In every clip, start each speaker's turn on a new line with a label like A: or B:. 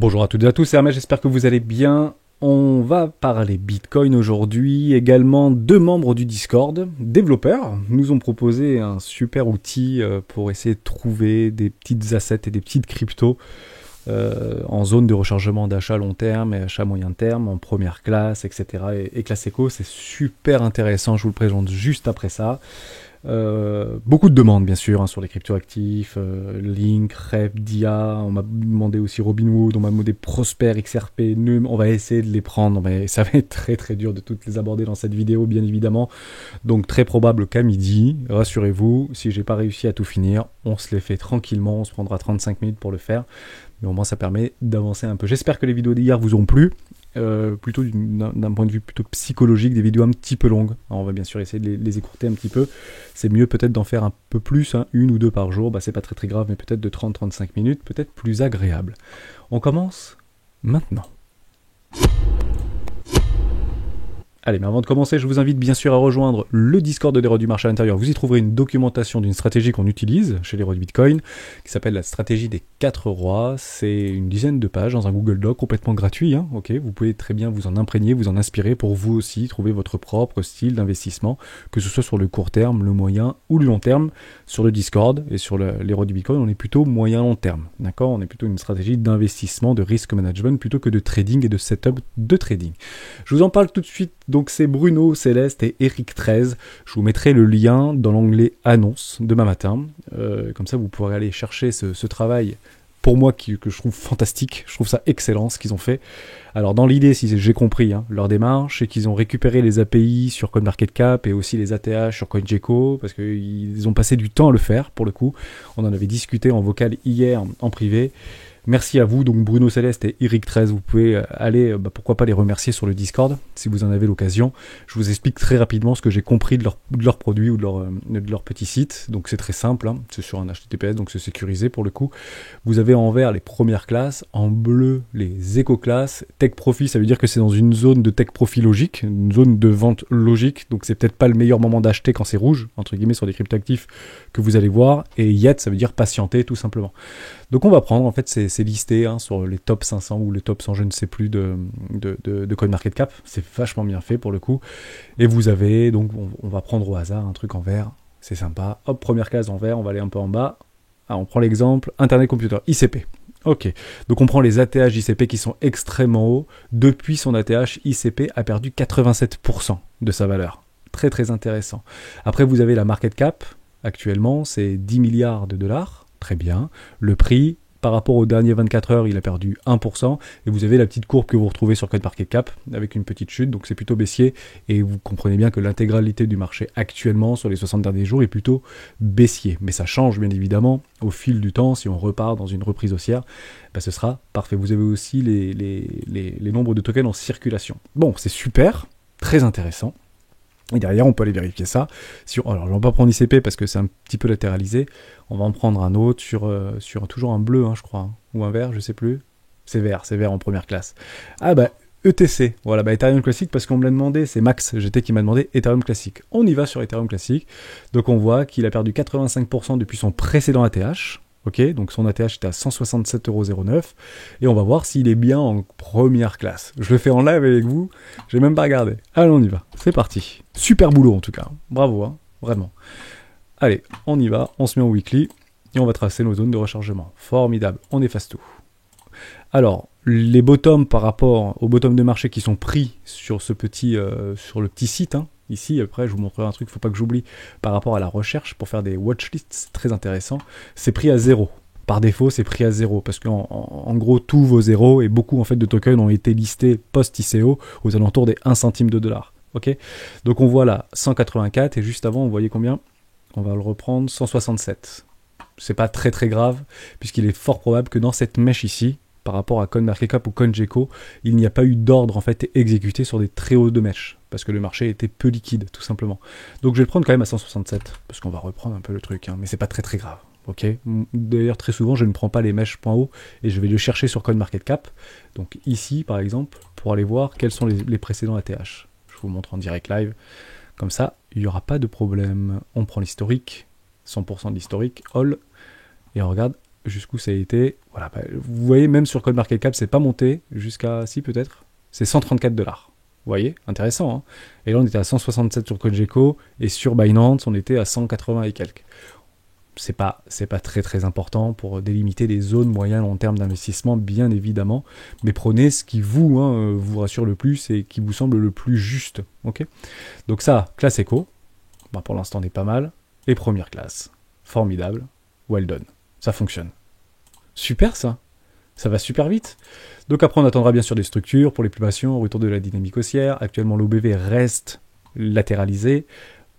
A: Bonjour à toutes et à tous, c'est Hermès, j'espère que vous allez bien. On va parler Bitcoin aujourd'hui. Également, deux membres du Discord, développeurs, nous ont proposé un super outil pour essayer de trouver des petites assets et des petites cryptos en zone de rechargement d'achat long terme et achat moyen terme, en première classe, etc. et classe éco. C'est super intéressant, je vous le présente juste après ça. Beaucoup de demandes bien sûr sur les cryptoactifs, Link, Rep, Dia, on m'a demandé aussi Robinhood, on m'a demandé Prosper, XRP, Num, on va essayer de les prendre, mais ça va être très très dur de toutes les aborder dans cette vidéo bien évidemment, donc très probable qu'à midi, rassurez-vous, si j'ai pas réussi à tout finir, on se les fait tranquillement, on se prendra 35 minutes pour le faire, mais au moins ça permet d'avancer un peu. J'espère que les vidéos d'hier vous ont plu. Plutôt d'un point de vue plutôt psychologique, des vidéos un petit peu longues. Alors on va bien sûr essayer de les écourter un petit peu. C'est mieux peut-être d'en faire un peu plus, hein, une ou deux par jour. Bah, c'est pas très très grave, mais peut-être de 30-35 minutes, peut-être plus agréable. On commence maintenant. Allez, mais avant de commencer, je vous invite bien sûr à rejoindre le Discord des rois du marché à l'intérieur. Vous y trouverez une documentation d'une stratégie qu'on utilise chez les rois du Bitcoin, qui s'appelle la stratégie des 4 rois. C'est une dizaine de pages dans un Google Doc complètement gratuit. Hein, ok, vous pouvez très bien vous en imprégner, vous en inspirer pour vous aussi trouver votre propre style d'investissement, que ce soit sur le court terme, le moyen ou le long terme. Sur le Discord et sur les rois du Bitcoin, on est plutôt moyen-long terme. D'accord, on est plutôt une stratégie d'investissement, de risk management, plutôt que de trading et de setup de trading. Je vous en parle tout de suite. Donc c'est Bruno, Céleste et Eric 13. Je vous mettrai le lien dans l'onglet annonce demain matin. Comme ça vous pourrez aller chercher ce travail pour moi que je trouve fantastique. Je trouve ça excellent ce qu'ils ont fait. Alors dans l'idée, si j'ai compris leur démarche, c'est qu'ils ont récupéré les API sur CoinMarketCap et aussi les ATH sur CoinGecko parce qu'ils ont passé du temps à le faire pour le coup. On en avait discuté en vocal hier en privé. Merci à vous, donc Bruno Céleste et Eric 13, vous pouvez aller, pourquoi pas les remercier sur le Discord, si vous en avez l'occasion. Je vous explique très rapidement ce que j'ai compris de leur produit ou de leur petit site. Donc c'est très simple, hein. C'est sur un HTTPS, donc c'est sécurisé pour le coup. Vous avez en vert les premières classes, en bleu les éco-classes. Tech Profit, ça veut dire que c'est dans une zone de Tech Profit logique, une zone de vente logique, donc c'est peut-être pas le meilleur moment d'acheter quand c'est rouge, entre guillemets, sur des cryptoactifs que vous allez voir. Et Yet, ça veut dire patienter, tout simplement. Donc on va prendre, en fait, c'est listé sur les top 500 ou les top 100, je ne sais plus, de CoinMarketCap. C'est vachement bien fait pour le coup. Et vous avez, donc on va prendre au hasard un truc en vert, c'est sympa. Hop, première case en vert, on va aller un peu en bas. Ah, on prend l'exemple, Internet Computer, ICP. Ok, donc on prend les ATH ICP qui sont extrêmement hauts. Depuis son ATH, ICP a perdu 87% de sa valeur. Très très intéressant. Après vous avez la market cap, actuellement c'est 10 milliards de dollars. Très bien. Le prix, par rapport aux derniers 24 heures, il a perdu 1%. Et vous avez la petite courbe que vous retrouvez sur CoinMarketCap avec une petite chute. Donc c'est plutôt baissier. Et vous comprenez bien que l'intégralité du marché actuellement, sur les 60 derniers jours, est plutôt baissier. Mais ça change bien évidemment au fil du temps. Si on repart dans une reprise haussière, ce sera parfait. Vous avez aussi les nombres de tokens en circulation. Bon, c'est super. Très intéressant. Et derrière, on peut aller vérifier ça. Alors, je ne vais pas prendre ICP parce que c'est un petit peu latéralisé. On va en prendre un autre sur toujours un bleu, je crois. Ou un vert, je ne sais plus. C'est vert en première classe. Ah ETC. Voilà, Ethereum Classic parce qu'on me l'a demandé. C'est Max GT qui m'a demandé Ethereum Classic. On y va sur Ethereum Classic. Donc, on voit qu'il a perdu 85% depuis son précédent ATH. Ok, donc son ATH était à 167,09 €. Et on va voir s'il est bien en première classe. Je le fais en live avec vous. J'ai même pas regardé. Allez, on y va. C'est parti. Super boulot en tout cas. Bravo, vraiment. Allez, on y va. On se met en weekly. Et on va tracer nos zones de rechargement. Formidable. On efface tout. Alors, les bottoms par rapport aux bottoms de marché qui sont pris sur sur le petit site, ici, après, je vous montrerai un truc, il ne faut pas que j'oublie, par rapport à la recherche, pour faire des watchlists, c'est très intéressant, c'est pris à 0. Par défaut, c'est pris à 0, parce qu'en gros, tout vaut 0, et beaucoup en fait, de tokens ont été listés post-ICO aux alentours des 1 centime de dollar. Okay, donc on voit là 184, et juste avant, vous voyez combien? On va le reprendre, 167. C'est pas très très grave, puisqu'il est fort probable que dans cette mèche ici, par rapport à CoinMarketCap ou CoinGecko, il n'y a pas eu d'ordre en fait exécuté sur des très hauts de mèche, parce que le marché était peu liquide, tout simplement. Donc je vais le prendre quand même à 167, parce qu'on va reprendre un peu le truc, mais c'est pas très très grave. Ok. D'ailleurs, très souvent, je ne prends pas les mèches point haut, et je vais le chercher sur CoinMarketCap. Donc ici, par exemple, pour aller voir quels sont les précédents ATH. Je vous montre en direct live. Comme ça, il n'y aura pas de problème. On prend l'historique, 100% de l'historique, all, et on regarde jusqu'où ça a été. Voilà, bah, vous voyez, même sur CoinMarketCap, c'est pas monté jusqu'à, si peut-être, c'est 134 $. Vous voyez, intéressant, hein. Et là, on était à 167 sur CoinGecko, et sur Binance, on était à 180 et quelques. C'est pas très très important pour délimiter des zones moyennes en termes d'investissement, bien évidemment, mais prenez ce qui vous, vous rassure le plus et qui vous semble le plus juste. Ok. Donc ça, classe éco, bah pour l'instant on est pas mal, et première classe, formidable, well done, ça fonctionne. Super ça va super vite. Donc après on attendra bien sûr des structures pour les plus patients, retour de la dynamique haussière. Actuellement l'OBV reste latéralisé,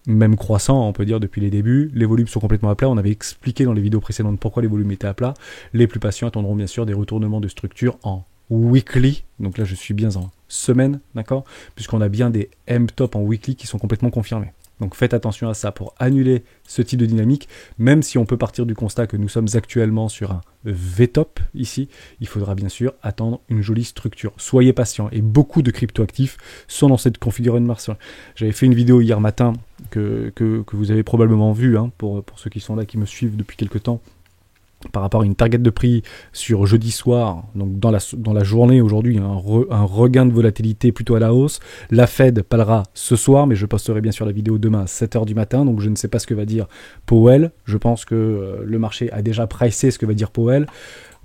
A: même croissant, on peut dire, depuis les débuts. Les volumes sont complètement à plat. On avait expliqué dans les vidéos précédentes pourquoi les volumes étaient à plat. Les plus patients attendront bien sûr des retournements de structure en weekly. Donc là, je suis bien en semaine, d'accord? Puisqu'on a bien des M-top en weekly qui sont complètement confirmés. Donc faites attention à ça pour annuler ce type de dynamique. Même si on peut partir du constat que nous sommes actuellement sur un V-top ici, il faudra bien sûr attendre une jolie structure. Soyez patients et beaucoup de cryptoactifs sont dans cette configuration. J'avais fait une vidéo hier matin que vous avez probablement vue, hein, pour ceux qui sont là, qui me suivent depuis quelques temps, par rapport à une target de prix sur jeudi soir, donc dans la journée aujourd'hui, un regain de volatilité plutôt à la hausse. La Fed parlera ce soir, mais je posterai bien sûr la vidéo demain à 7h du matin, donc je ne sais pas ce que va dire Powell. Je pense que le marché a déjà pricé ce que va dire Powell,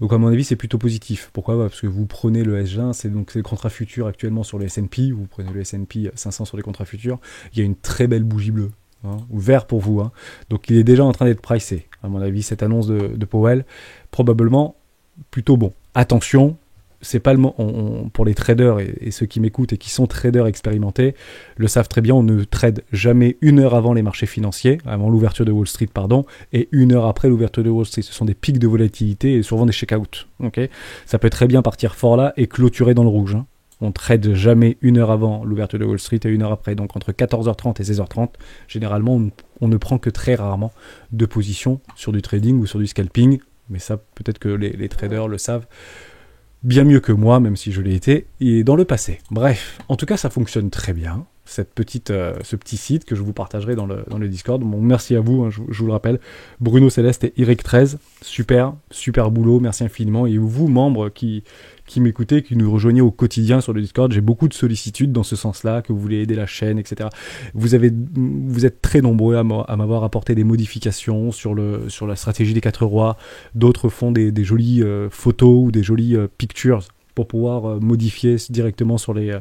A: donc à mon avis c'est plutôt positif. Pourquoi ? Parce que vous prenez le S20, c'est le contrat futur actuellement sur le S&P, vous prenez le S&P 500 sur les contrats futurs, il y a une très belle bougie bleue. Hein, ou vert pour vous, hein. Donc il est déjà en train d'être pricé, à mon avis, cette annonce de Powell, probablement plutôt bon. Attention, c'est pas le pour les traders et ceux qui m'écoutent et qui sont traders expérimentés, le savent très bien, on ne trade jamais une heure avant les marchés financiers, avant l'ouverture de Wall Street, pardon, et une heure après l'ouverture de Wall Street. Ce sont des pics de volatilité et souvent des check-out. Okay, ça peut très bien partir fort là et clôturer dans le rouge, hein. On trade jamais une heure avant l'ouverture de Wall Street et une heure après. Donc entre 14h30 et 16h30, généralement, on ne prend que très rarement de position sur du trading ou sur du scalping. Mais ça, peut-être que les traders le savent bien mieux que moi, même si je l'ai été, et dans le passé. Bref, en tout cas, ça fonctionne très bien. Ce petit site que je vous partagerai dans le Discord. Bon, merci à vous, hein, je vous le rappelle. Bruno Céleste et Eric13, super boulot, merci infiniment. Et vous, membres qui m'écoutez, qui nous rejoignez au quotidien sur le Discord, j'ai beaucoup de sollicitudes dans ce sens-là, que vous voulez aider la chaîne, etc. Vous êtes très nombreux à m'avoir apporté des modifications sur la stratégie des 4 rois. D'autres font des jolies photos ou des jolies pictures pour pouvoir modifier directement sur les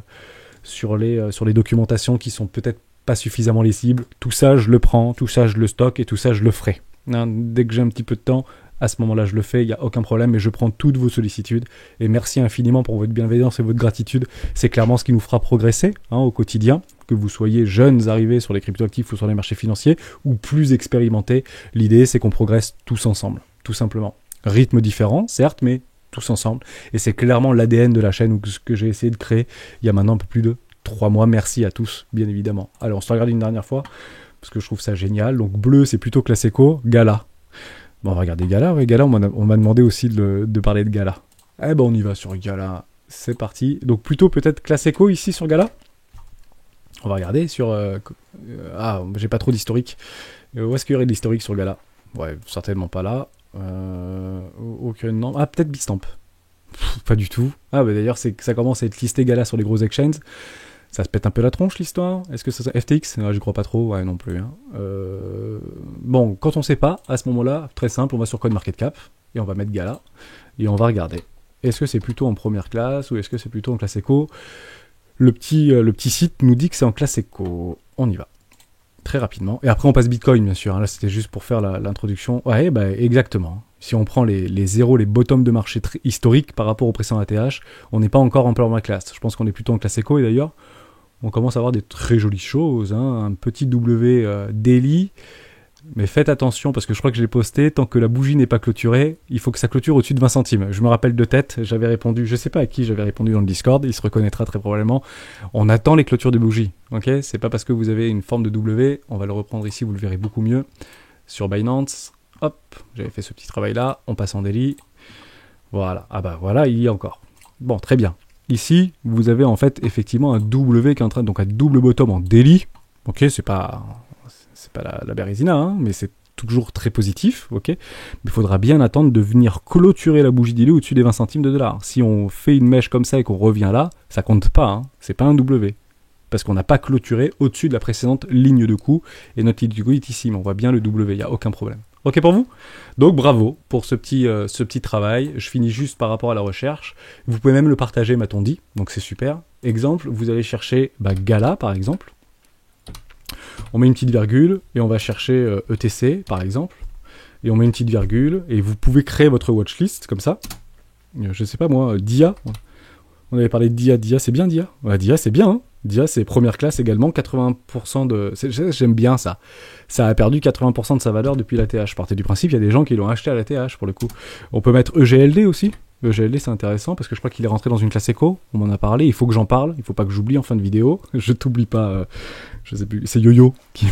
A: documentations qui sont peut-être pas suffisamment lisibles. Tout ça, je le prends, tout ça, je le stocke et tout ça, je le ferai. Hein, dès que j'ai un petit peu de temps, à ce moment-là, je le fais, il n'y a aucun problème, mais je prends toutes vos sollicitudes. Et merci infiniment pour votre bienveillance et votre gratitude. C'est clairement ce qui nous fera progresser, hein, au quotidien. Que vous soyez jeunes arrivés sur les cryptoactifs ou sur les marchés financiers, ou plus expérimentés. L'idée, c'est qu'on progresse tous ensemble, tout simplement. Rythme différent, certes, mais tous ensemble. Et c'est clairement l'ADN de la chaîne, ou ce que j'ai essayé de créer il y a maintenant un peu plus de 3 mois. Merci à tous, bien évidemment. Alors, on se regarde une dernière fois, parce que je trouve ça génial. Donc, bleu, c'est plutôt classe éco. Gala. Bon, on va regarder Gala. Ouais, Gala, on m'a demandé aussi de parler de Gala. Eh ben, on y va sur Gala. C'est parti. Donc, plutôt peut-être classe éco ici sur Gala. On va regarder sur... j'ai pas trop d'historique. Où est-ce qu'il y aurait de l'historique sur Gala ? Ouais, certainement pas là. Aucun nom. Ah, peut-être Bitstamp. Pas du tout. Ah, bah d'ailleurs, c'est que ça commence à être listé Gala sur les gros exchanges. Ça se pète un peu la tronche, l'histoire. Est-ce que ça... FTX ? Je crois pas trop. Ouais, non plus. Hein. Bon, quand on sait pas, à ce moment-là, très simple, on va sur CoinMarketCap et on va mettre Gala et on va regarder. Est-ce que c'est plutôt en première classe ou est-ce que c'est plutôt en classe éco ? Le petit site nous dit que c'est en classe éco. On y va. Très rapidement. Et après, on passe Bitcoin, bien sûr. Là, c'était juste pour faire l'introduction. Ouais, bah, exactement. Si on prend les zéros, les bottoms de marché historiques par rapport au précédent ATH, on n'est pas encore en première classe. Je pense qu'on est plutôt en classe éco. Et d'ailleurs, on commence à avoir des très jolies choses. Hein. Un petit W daily. Mais faites attention, parce que je crois que je l'ai posté, tant que la bougie n'est pas clôturée, il faut que ça clôture au-dessus de 20 centimes. Je me rappelle de tête, j'avais répondu, je sais pas à qui j'avais répondu dans le Discord, il se reconnaîtra très probablement. On attend les clôtures de bougie, ok ? C'est pas parce que vous avez une forme de W, on va le reprendre ici, vous le verrez beaucoup mieux. Sur Binance, hop, j'avais fait ce petit travail-là, on passe en daily. Voilà, ah bah voilà, il y a encore. Bon, très bien. Ici, vous avez en fait effectivement un W qui est en train, donc un double bottom en daily. Ok, c'est pas la Bérésina, hein, mais c'est toujours très positif, ok, mais il faudra bien attendre de venir clôturer la bougie diluée au-dessus des 20 centimes de dollar. Si on fait une mèche comme ça et qu'on revient là, ça compte pas, hein, c'est pas un W. Parce qu'on n'a pas clôturé au-dessus de la précédente ligne de coup, et notre ligne de coup est ici, mais on voit bien le W, il n'y a aucun problème. Ok pour vous? Donc bravo pour ce petit travail. Je finis juste par rapport à la recherche. Vous pouvez même le partager, m'a-t-on dit, donc c'est super. Exemple, vous allez chercher Gala par exemple. On met une petite virgule et on va chercher ETC par exemple. Et on met une petite virgule et vous pouvez créer votre watchlist comme ça. Je sais pas moi, DIA. On avait parlé de DIA. DIA c'est bien DIA. Ouais, DIA c'est bien, hein. DIA, c'est première classe également, 80% de... J'aime bien ça. Ça a perdu 80% de sa valeur depuis l'ATH. Je partais du principe, il y a des gens qui l'ont acheté à l'ATH pour le coup. On peut mettre EGLD aussi. EGLD, c'est intéressant parce que je crois qu'il est rentré dans une classe éco. On m'en a parlé, il faut que j'en parle. Il faut pas que j'oublie en fin de vidéo. Je t'oublie pas... je sais plus, c'est Yo-Yo qui...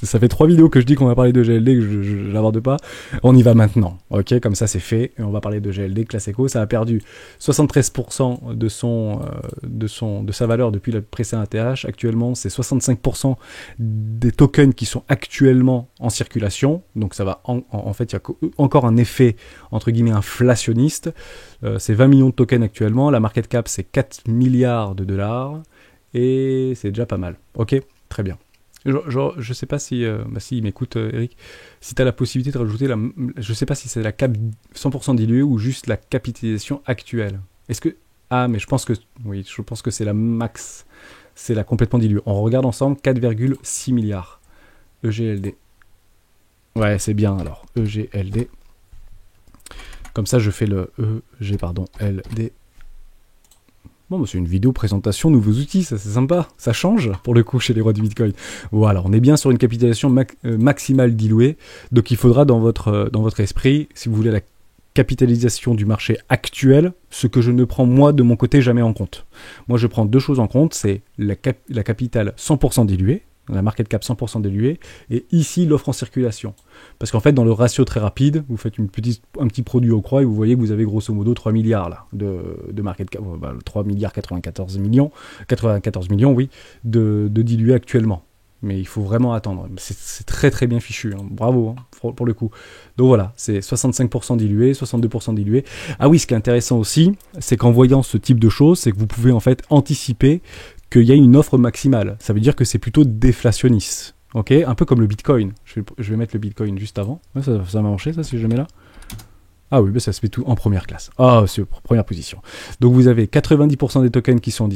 A: ça fait 3 vidéos que je dis qu'on va parler de GLD, que je l'aborde pas. On y va maintenant, ok? Comme ça, c'est fait. Et on va parler de GLD, classe éco. Ça a perdu 73% de sa valeur depuis le précédent ATH. Actuellement, c'est 65% des tokens qui sont actuellement en circulation. Donc, ça va en fait, il y a encore un effet, entre guillemets, inflationniste. C'est 20 millions de tokens actuellement. La market cap, c'est 4 milliards de dollars. Et c'est déjà pas mal. Ok, très bien. Je sais pas si... si il m'écoute, Eric. Si tu as la possibilité de rajouter la... Je sais pas si c'est la cap 100% diluée ou juste la capitalisation actuelle. Est-ce que... Ah, mais je pense que... Oui, je pense que c'est la max. C'est la complètement diluée. On regarde ensemble 4,6 milliards. EGLD. Ouais, c'est bien alors. EGLD. Comme ça, je fais le LD. Bon, c'est une vidéo présentation nouveaux outils, ça c'est sympa, ça change pour le coup chez les rois du Bitcoin. Voilà, on est bien sur une capitalisation maximale diluée, donc il faudra dans votre esprit, si vous voulez la capitalisation du marché actuel, ce que je ne prends moi de mon côté jamais en compte. Moi je prends deux choses en compte, c'est la capitale 100% diluée, la market cap 100% diluée, et ici l'offre en circulation. Parce qu'en fait, dans le ratio très rapide, vous faites un petit produit au croix et vous voyez que vous avez grosso modo 3 milliards là, de market cap, 3 milliards 94 millions, oui, de dilués actuellement. Mais il faut vraiment attendre. C'est très très bien fichu, hein. Bravo hein, pour le coup. Donc voilà, c'est 65% dilué, 62% dilué. Ah oui, ce qui est intéressant aussi, c'est qu'en voyant ce type de choses, c'est que vous pouvez en fait anticiper qu'il y a une offre maximale. Ça veut dire que c'est plutôt déflationniste. Ok, un peu comme le Bitcoin. Je vais mettre le Bitcoin juste avant. Ouais, ça va marcher, ça, si je le mets là. Ah oui, ça se met tout en première classe. Ah, c'est première position. Donc vous avez 90% des tokens qui sont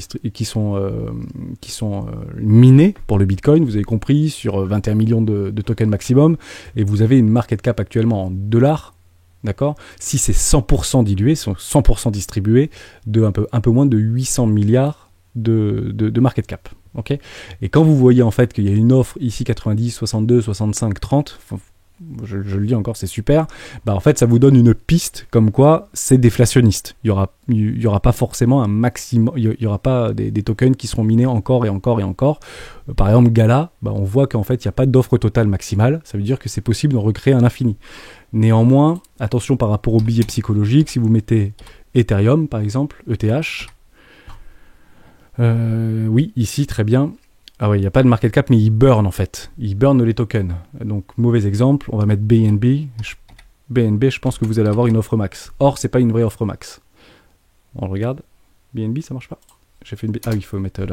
A: minés pour le Bitcoin, vous avez compris, sur 21 millions de tokens maximum, et vous avez une market cap actuellement en dollars. D'accord? Si c'est 100% dilué, 100% distribué, de un peu moins de 800 milliards de market cap. Okay, et quand vous voyez en fait qu'il y a une offre ici 90, 62, 65, 30, je le dis encore, c'est super, bah en fait ça vous donne une piste comme quoi c'est déflationniste. Il y aura pas forcément un maximum, il y aura pas des tokens qui seront minés encore et encore et encore. Par exemple Gala, bah on voit qu'en fait il n'y a pas d'offre totale maximale, ça veut dire que c'est possible d'en recréer un infini. Néanmoins, attention par rapport au biais psychologique, si vous mettez Ethereum par exemple, ETH, oui, ici, très bien. Ah oui, il n'y a pas de market cap, mais il burn en fait. Il burn les tokens. Donc, mauvais exemple, on va mettre BNB. BNB, je pense que vous allez avoir une offre max. Or, c'est pas une vraie offre max. On regarde. BNB, ça marche pas. J'ai fait une... Ah oui, il faut mettre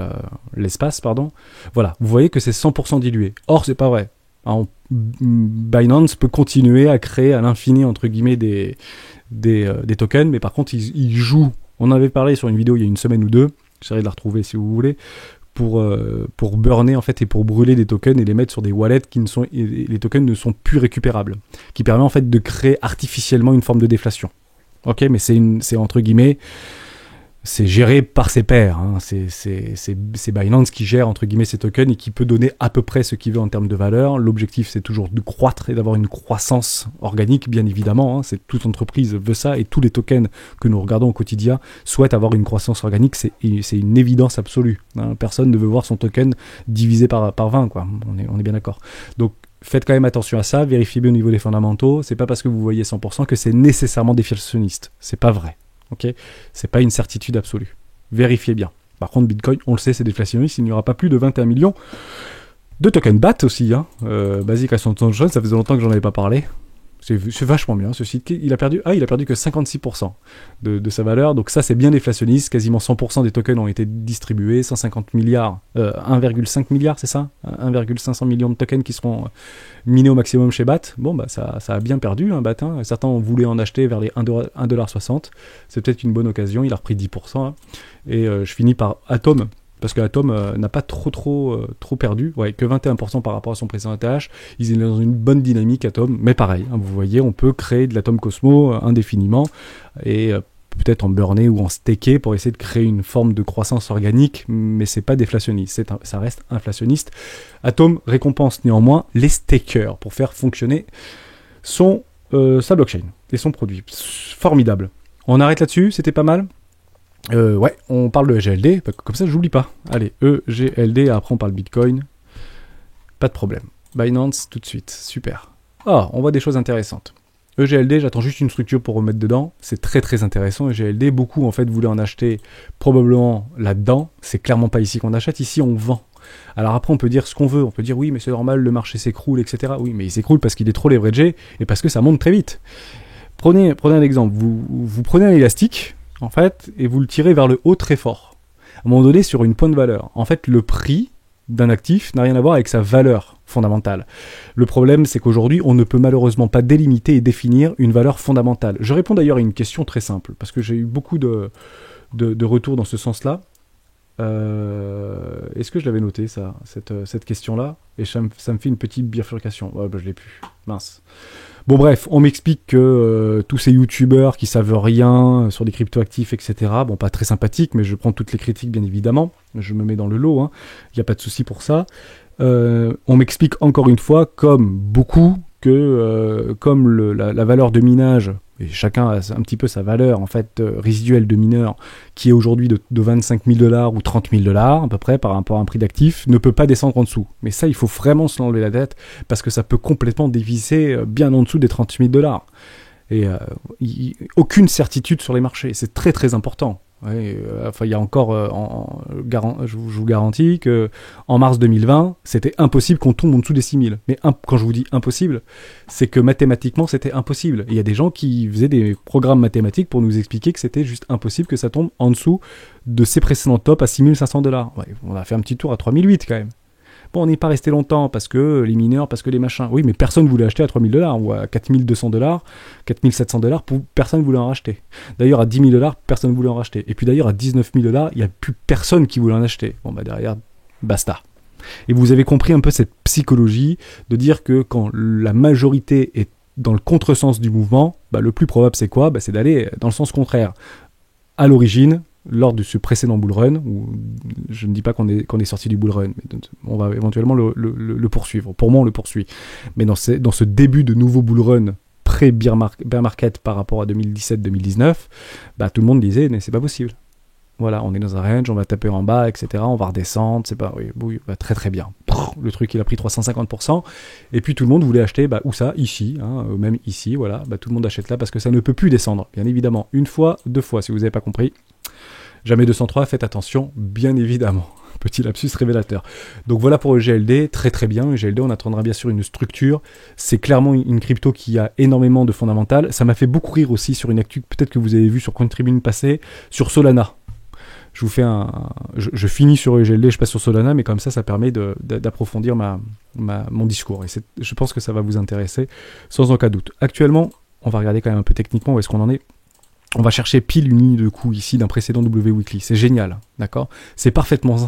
A: l'espace, pardon. Voilà, vous voyez que c'est 100% dilué. Or, c'est pas vrai. Alors, Binance peut continuer à créer à l'infini, entre guillemets, des tokens, mais par contre, ils jouent. On en avait parlé sur une vidéo il y a une semaine ou deux. J'essaierai de la retrouver si vous voulez, pour burner en fait et pour brûler des tokens et les mettre sur des wallets les tokens ne sont plus récupérables, qui permet en fait de créer artificiellement une forme de déflation. Ok, mais c'est entre guillemets, c'est géré par ses pairs, hein. C'est Binance qui gère entre guillemets ces tokens et qui peut donner à peu près ce qu'il veut en termes de valeur. L'objectif c'est toujours de croître et d'avoir une croissance organique, bien évidemment, hein. C'est toute entreprise veut ça et tous les tokens que nous regardons au quotidien souhaitent avoir une croissance organique. C'est une évidence absolue, hein. Personne ne veut voir son token divisé par 20 quoi. On est bien d'accord. Donc faites quand même attention à ça, vérifiez bien au niveau des fondamentaux. C'est pas parce que vous voyez 100% que c'est nécessairement déflationniste. C'est pas vrai. Ok, c'est pas une certitude absolue. Vérifiez bien. Par contre, Bitcoin, on le sait, c'est déflationniste. Il n'y aura pas plus de 21 millions Deux tokens BAT aussi, hein. Basic Attention, ça faisait longtemps que j'en avais pas parlé. C'est vachement bien ce site. Il a perdu que 56% de sa valeur. Donc ça, c'est bien déflationniste. Quasiment 100% des tokens ont été distribués. 150 milliards, 1,5 milliard, c'est ça 1,500 millions de tokens qui seront minés au maximum chez BAT. Bon, bah ça a bien perdu, hein, BAT. Hein. Certains voulaient en acheter vers les 1,60$. C'est peut-être une bonne occasion. Il a repris 10%. Hein. Et je finis par Atom. Parce que Atom n'a pas trop perdu, ouais, que 21% par rapport à son précédent ATH. Ils sont dans une bonne dynamique Atom, mais pareil, hein, vous voyez, on peut créer de l'Atom Cosmo indéfiniment, et peut-être en burner ou en staker pour essayer de créer une forme de croissance organique, mais c'est pas déflationniste, ça reste inflationniste. Atom récompense néanmoins les stakers pour faire fonctionner sa blockchain et son produit. Formidable. On arrête là-dessus, c'était pas mal. Ouais, on parle de EGLD, comme ça j'oublie pas. Allez, EGLD, après on parle Bitcoin. Pas de problème. Binance tout de suite, super. Ah, on voit des choses intéressantes. EGLD, j'attends juste une structure pour remettre dedans. C'est très très intéressant. EGLD, beaucoup en fait voulaient en acheter probablement là-dedans. C'est clairement pas ici qu'on achète, ici on vend. Alors après on peut dire ce qu'on veut, on peut dire oui mais c'est normal, le marché s'écroule, etc. Oui mais il s'écroule parce qu'il est trop leveragé et parce que ça monte très vite. Prenez un exemple, vous prenez un élastique, en fait, et vous le tirez vers le haut très fort. À un moment donné, sur une pointe de valeur. En fait, le prix d'un actif n'a rien à voir avec sa valeur fondamentale. Le problème, c'est qu'aujourd'hui, on ne peut malheureusement pas délimiter et définir une valeur fondamentale. Je réponds d'ailleurs à une question très simple, parce que j'ai eu beaucoup de retours dans ce sens-là. Est-ce que je l'avais noté, cette question-là? Et ça me fait une petite bifurcation. Ouais, bah, je l'ai plus. Mince. Bon bref, on m'explique que tous ces youtubeurs qui savent rien sur des cryptoactifs, etc., bon pas très sympathique, mais je prends toutes les critiques bien évidemment, je me mets dans le lot, hein. Il n'y a pas de souci pour ça. On m'explique encore une fois, comme beaucoup, que comme la valeur de minage, et chacun a un petit peu sa valeur en fait résiduelle de mineur, qui est aujourd'hui de 25 000$ ou 30 000$ à peu près par rapport à un prix d'actif, ne peut pas descendre en dessous. Mais ça, il faut vraiment se l'enlever la tête, parce que ça peut complètement dévisser bien en dessous des 30 000$. Et aucune certitude sur les marchés, c'est très très important. Ouais, enfin, il y a encore, je vous garantis que en mars 2020, c'était impossible qu'on tombe en dessous des 6000. Mais quand je vous dis impossible, c'est que mathématiquement, c'était impossible. Il y a des gens qui faisaient des programmes mathématiques pour nous expliquer que c'était juste impossible que ça tombe en dessous de ses précédents tops à 6500$. Ouais, on a fait un petit tour à 3008 quand même. Bon, on n'est pas resté longtemps parce que les mineurs, parce que les machins. Oui, mais personne ne voulait acheter à 3000$ ou à 4200$, 4700$, personne ne voulait en racheter. D'ailleurs, à 10 000$, personne ne voulait en racheter. Et puis d'ailleurs, à 19 000$, il n'y a plus personne qui voulait en acheter. Bon, bah derrière, basta. Et vous avez compris un peu cette psychologie de dire que quand la majorité est dans le contresens du mouvement, bah, le plus probable c'est quoi? Bah, c'est d'aller dans le sens contraire. À l'origine, lors de ce précédent bull run, où je ne dis pas qu'on est sorti du bull run, mais on va éventuellement le poursuivre. Pour moi, on le poursuit. Mais dans ce début de nouveau bull run pré-bear market par rapport à 2017-2019, bah, tout le monde disait, mais c'est pas possible. Voilà, on est dans un range, on va taper en bas, etc. On va redescendre, c'est pas, oui, bah, très très bien. Le truc, il a pris 350%. Et puis tout le monde voulait acheter, bah, où ça? Ici, hein, même ici, voilà. Bah, tout le monde achète là parce que ça ne peut plus descendre, bien évidemment. Une fois, deux fois, si vous n'avez pas compris. Jamais 203, faites attention, bien évidemment. Petit lapsus révélateur. Donc voilà pour EGLD, très très bien. EGLD, on attendra bien sûr une structure. C'est clairement une crypto qui a énormément de fondamentales. Ça m'a fait beaucoup rire aussi sur une actu, peut-être que vous avez vu sur CoinTribune passée, sur Solana. Je vous fais je finis sur EGLD, je passe sur Solana, mais comme ça permet d'approfondir mon discours. Et je pense que ça va vous intéresser, sans aucun doute. Actuellement, on va regarder quand même un peu techniquement où est-ce qu'on en est. On va chercher pile une ligne de coup ici d'un précédent W Weekly. C'est génial, d'accord? C'est parfaitement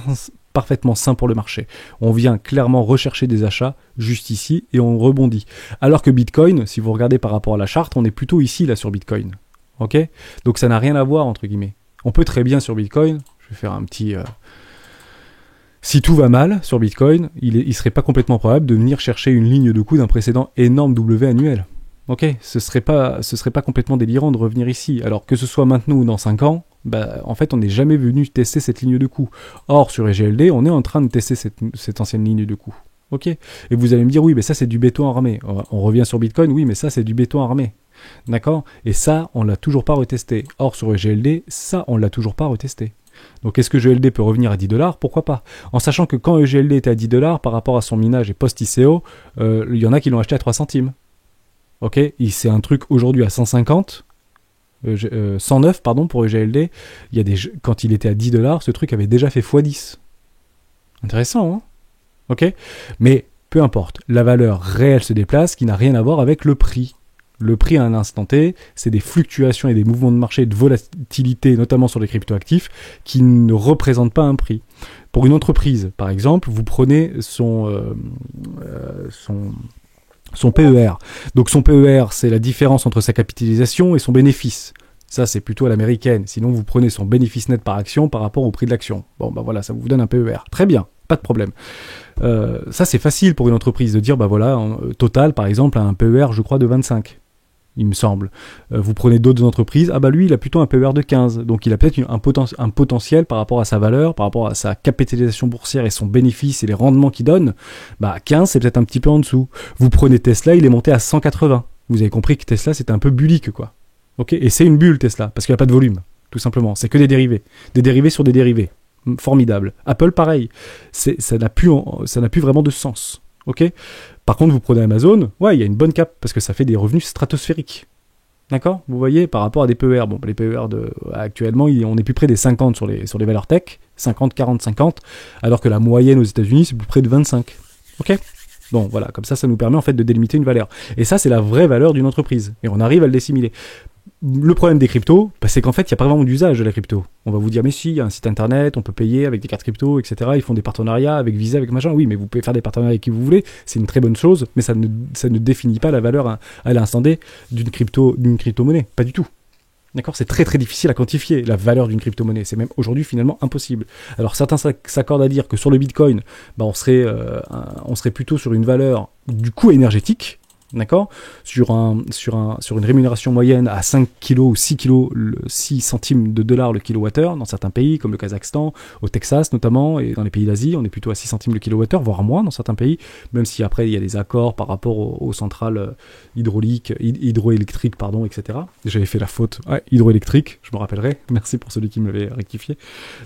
A: sain pour le marché. On vient clairement rechercher des achats juste ici et on rebondit. Alors que Bitcoin, si vous regardez par rapport à la charte, on est plutôt ici là sur Bitcoin. Ok? Donc ça n'a rien à voir entre guillemets. On peut très bien sur Bitcoin, je vais faire un petit... Si tout va mal sur Bitcoin, il serait pas complètement probable de venir chercher une ligne de coup d'un précédent énorme W annuel. Ok, ce serait pas complètement délirant de revenir ici. Alors que ce soit maintenant ou dans 5 ans, bah, en fait, on n'est jamais venu tester cette ligne de coup. Or, sur EGLD, on est en train de tester cette ancienne ligne de coup. Ok. Et vous allez me dire, oui, mais ça, c'est du béton armé. On revient sur Bitcoin, oui, mais ça, c'est du béton armé. D'accord? Et ça, on l'a toujours pas retesté. Or, sur EGLD, ça, on l'a toujours pas retesté. Donc est-ce que GLD peut revenir à 10 $? Pourquoi pas? En sachant que quand GLD était à 10 $ par rapport à son minage et post-ICO, il y en a qui l'ont acheté à 3 centimes. Ok, c'est un truc aujourd'hui à 150, 109 pardon pour GLD. Il y a quand il était à 10 $, ce truc avait déjà fait x10. Intéressant, hein? Ok, mais peu importe, la valeur réelle se déplace, qui n'a rien à voir avec le prix. Le prix à un instant T, c'est des fluctuations et des mouvements de marché, de volatilité, notamment sur les cryptoactifs, qui ne représentent pas un prix. Pour une entreprise, par exemple, vous prenez son PER. Donc son PER, c'est la différence entre sa capitalisation et son bénéfice. Ça, c'est plutôt à l'américaine. Sinon, vous prenez son bénéfice net par action par rapport au prix de l'action. Bon, bah voilà, ça vous donne un PER. Très bien, pas de problème. Ça, c'est facile pour une entreprise de dire, bah voilà, Total, par exemple, a un PER, je crois, de 25. Il me semble. Vous prenez d'autres entreprises, ah bah lui, il a plutôt un PER de 15. Donc il a peut-être un potentiel par rapport à sa valeur, par rapport à sa capitalisation boursière et son bénéfice et les rendements qu'il donne. Bah 15, c'est peut-être un petit peu en dessous. Vous prenez Tesla, il est monté à 180. Vous avez compris que Tesla, c'était un peu bullique, quoi. Ok, et c'est une bulle, Tesla, parce qu'il n'y a pas de volume, tout simplement. C'est que des dérivés. Des dérivés sur des dérivés. Formidable. Apple, pareil. Ça n'a plus vraiment de sens. Ok. Par contre, vous prenez Amazon, ouais, il y a une bonne cap parce que ça fait des revenus stratosphériques. D'accord? Vous voyez, par rapport à des PER. Bon, les PER actuellement, on est plus près des 50 sur les valeurs tech, 50, 40, 50, alors que la moyenne aux États-Unis, c'est plus près de 25. Ok? Bon, voilà, comme ça nous permet en fait de délimiter une valeur. Et ça, c'est la vraie valeur d'une entreprise. Et on arrive à le déciler. Le problème des cryptos, bah, c'est qu'en fait, il n'y a pas vraiment d'usage de la crypto. On va vous dire, mais si, il y a un site internet, on peut payer avec des cartes crypto, etc. Ils font des partenariats avec Visa, avec machin. Oui, mais vous pouvez faire des partenariats avec qui vous voulez. C'est une très bonne chose, mais ça ne définit pas la valeur à l'instant T d'une crypto-monnaie. Pas du tout. D'accord? C'est très très difficile à quantifier la valeur d'une crypto-monnaie. C'est même aujourd'hui finalement impossible. Alors certains s'accordent à dire que sur le Bitcoin, bah, on serait plutôt sur une valeur du coût énergétique. D'accord, sur une rémunération moyenne à 5 kg ou 6 kg, 6 centimes de dollars le kilowattheure, dans certains pays comme le Kazakhstan, au Texas notamment, et dans les pays d'Asie, on est plutôt à 6 centimes le kilowattheure, voire moins dans certains pays, même si après il y a des accords par rapport aux centrales hydroélectriques, etc. J'avais fait la faute, ouais, hydroélectrique, je me rappellerai, merci pour celui qui me l'avait rectifié.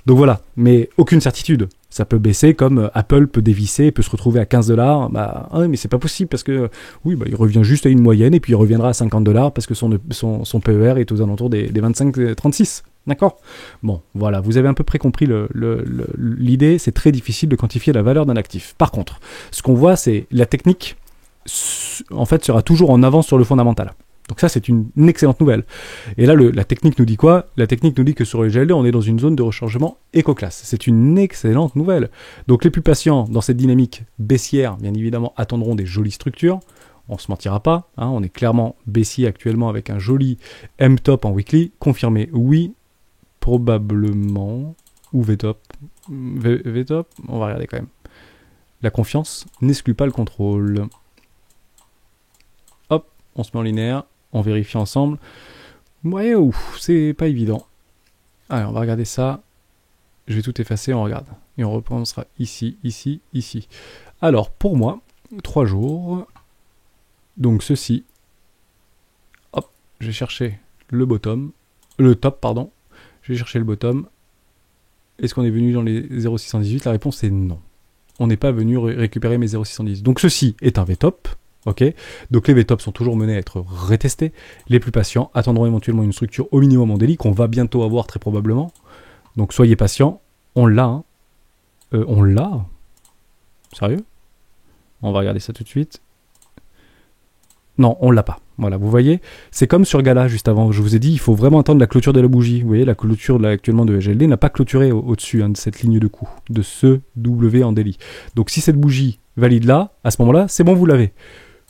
A: Donc voilà, mais aucune certitude. Ça peut baisser comme Apple peut dévisser, peut se retrouver à 15 $. Bah, ah, mais c'est pas possible parce que, oui, bah, il revient juste à une moyenne et puis il reviendra à 50 $ parce que son PER est aux alentours des 25-36. D'accord? Bon, voilà, vous avez à peu près compris l'idée, c'est très difficile de quantifier la valeur d'un actif. Par contre, ce qu'on voit, c'est la technique, en fait, sera toujours en avance sur le fondamental. Donc ça, c'est une excellente nouvelle. Et là, la technique nous dit quoi? La technique nous dit que sur les GLD, on est dans une zone de rechargement éco-classe. C'est une excellente nouvelle. Donc les plus patients dans cette dynamique baissière, bien évidemment, attendront des jolies structures. On se mentira pas, hein, on est clairement baissier actuellement avec un joli M-top en weekly. Confirmé, oui, probablement, ou V-top. V-top, on va regarder quand même. La confiance n'exclut pas le contrôle. Hop, on se met en linéaire. On vérifie ensemble. Ouais, c'est pas évident. Allez, on va regarder ça. Je vais tout effacer, on regarde. Et on reprend, on sera ici, ici, ici. Alors, pour moi, 3 jours. Donc, ceci. Hop, je vais chercher le top, pardon. Je vais chercher le bottom. Est-ce qu'on est venu dans les 0,618? La réponse est non. On n'est pas venu récupérer mes 0,610. Donc, ceci est un V-top. Ok, donc les V-top sont toujours menés à être retestés. Les plus patients attendront éventuellement une structure au minimum en daily qu'on va bientôt avoir très probablement. Donc soyez patients. On l'a. Hein. On l'a. Sérieux? On va regarder ça tout de suite. Non, on l'a pas. Voilà, vous voyez, c'est comme sur Gala juste avant. Je vous ai dit, il faut vraiment attendre la clôture de la bougie. Vous voyez, la clôture actuellement de GLD n'a pas clôturé au-dessus de cette ligne de coup, de ce W en daily. Donc si cette bougie valide là, à ce moment-là, c'est bon, vous l'avez.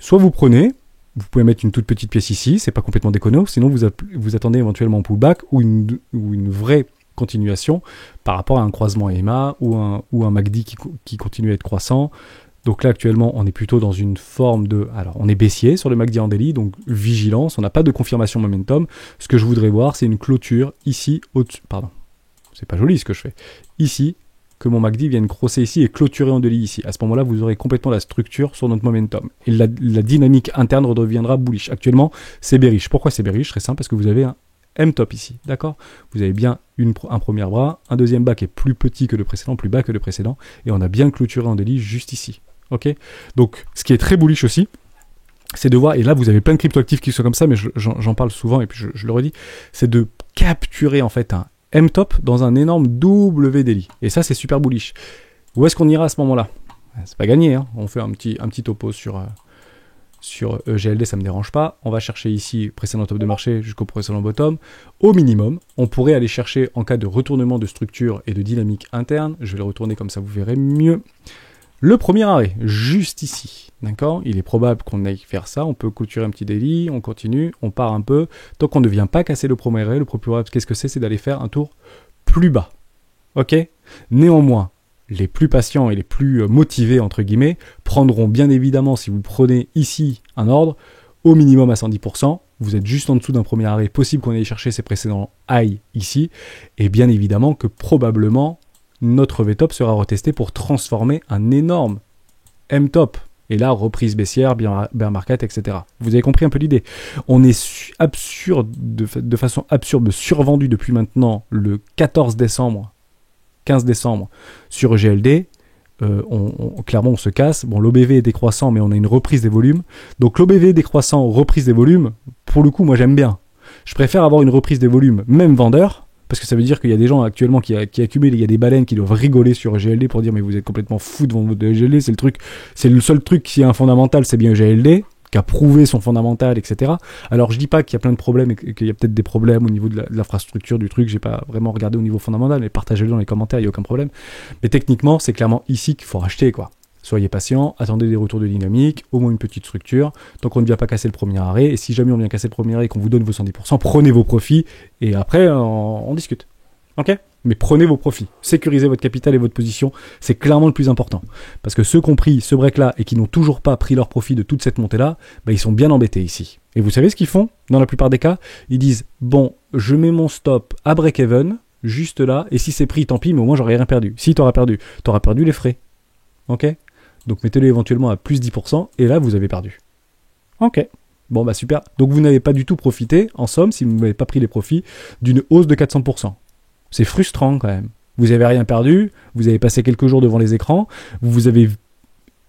A: Soit vous prenez, vous pouvez mettre une toute petite pièce ici, c'est pas complètement déconné, sinon vous attendez éventuellement un pullback ou une vraie continuation par rapport à un croisement EMA ou un MACD qui continue à être croissant. Donc là actuellement on est plutôt dans une forme de... Alors on est baissier sur le MACD en daily, donc vigilance, on n'a pas de confirmation momentum. Ce que je voudrais voir c'est une clôture ici au-dessus... Pardon, c'est pas joli ce que je fais. Ici, que mon MACD vienne crosser ici et clôturer en daily ici. À ce moment-là, vous aurez complètement la structure sur notre momentum. Et la dynamique interne redeviendra bullish. Actuellement, c'est bearish. Pourquoi c'est bearish? Très simple, parce que vous avez un M-top ici, d'accord? Vous avez bien un premier bras, un deuxième bas qui est plus petit que le précédent, plus bas que le précédent, et on a bien clôturé en daily juste ici, ok? Donc, ce qui est très bullish aussi, c'est de voir, et là vous avez plein de cryptoactifs qui sont comme ça, mais j'en parle souvent, et puis je le redis, c'est de capturer en fait un M-top dans un énorme W daily, et ça c'est super bullish. Où est-ce qu'on ira à ce moment-là? C'est pas gagné, hein. On fait un petit topo sur EGLD, ça me dérange pas. On va chercher ici précédent top de marché jusqu'au précédent bottom. Au minimum, on pourrait aller chercher en cas de retournement de structure et de dynamique interne. Je vais le retourner comme ça, vous verrez mieux. Le premier arrêt, juste ici, d'accord? Il est probable qu'on aille faire ça. On peut clôturer un petit daily, on continue, on part un peu. Tant qu'on ne vient pas casser le premier arrêt, le plus probable, qu'est-ce que c'est? C'est d'aller faire un tour plus bas, ok? Néanmoins, les plus patients et les plus motivés, entre guillemets, prendront bien évidemment, si vous prenez ici un ordre, au minimum à 110%, vous êtes juste en dessous d'un premier arrêt, possible qu'on aille chercher ces précédents high ici, et bien évidemment que probablement notre V-top sera retesté pour transformer un énorme M-top. Et là, reprise baissière, bear market, etc. Vous avez compris un peu l'idée. On est de façon absurde survendu depuis maintenant le 15 décembre sur EGLD, clairement on se casse. Bon, l'OBV est décroissant, mais on a une reprise des volumes. Donc l'OBV décroissant, reprise des volumes, pour le coup, moi j'aime bien. Je préfère avoir une reprise des volumes, même vendeur, parce que ça veut dire qu'il y a des gens actuellement qui accumulent, il y a des baleines qui doivent rigoler sur EGLD pour dire mais vous êtes complètement fou devant votre EGLD, c'est le seul truc qui est un fondamental, c'est bien EGLD. Qui a prouvé son fondamental, etc. Alors je dis pas qu'il y a plein de problèmes et qu'il y a peut-être des problèmes au niveau de l'infrastructure du truc, j'ai pas vraiment regardé au niveau fondamental, mais partagez-le dans les commentaires, il n'y a aucun problème. Mais techniquement, c'est clairement ici qu'il faut racheter, quoi. Soyez patient, attendez des retours de dynamique, au moins une petite structure, tant qu'on ne vient pas casser le premier arrêt, et si jamais on vient casser le premier arrêt et qu'on vous donne vos 110%, prenez vos profits, et après on discute. Ok? Mais prenez vos profits, sécurisez votre capital et votre position, c'est clairement le plus important. Parce que ceux qui ont pris ce break-là et qui n'ont toujours pas pris leur profit de toute cette montée-là, bah, ils sont bien embêtés ici. Et vous savez ce qu'ils font? Dans la plupart des cas, ils disent « Bon, je mets mon stop à break-even, juste là, et si c'est pris, tant pis, mais au moins j'aurais rien perdu. » Si t'auras perdu les frais. Ok? Donc mettez-le éventuellement à plus 10%, et là vous avez perdu. Ok. Bon bah super. Donc vous n'avez pas du tout profité, en somme, si vous n'avez pas pris les profits, d'une hausse de 400%. C'est frustrant quand même. Vous n'avez rien perdu, vous avez passé quelques jours devant les écrans, vous avez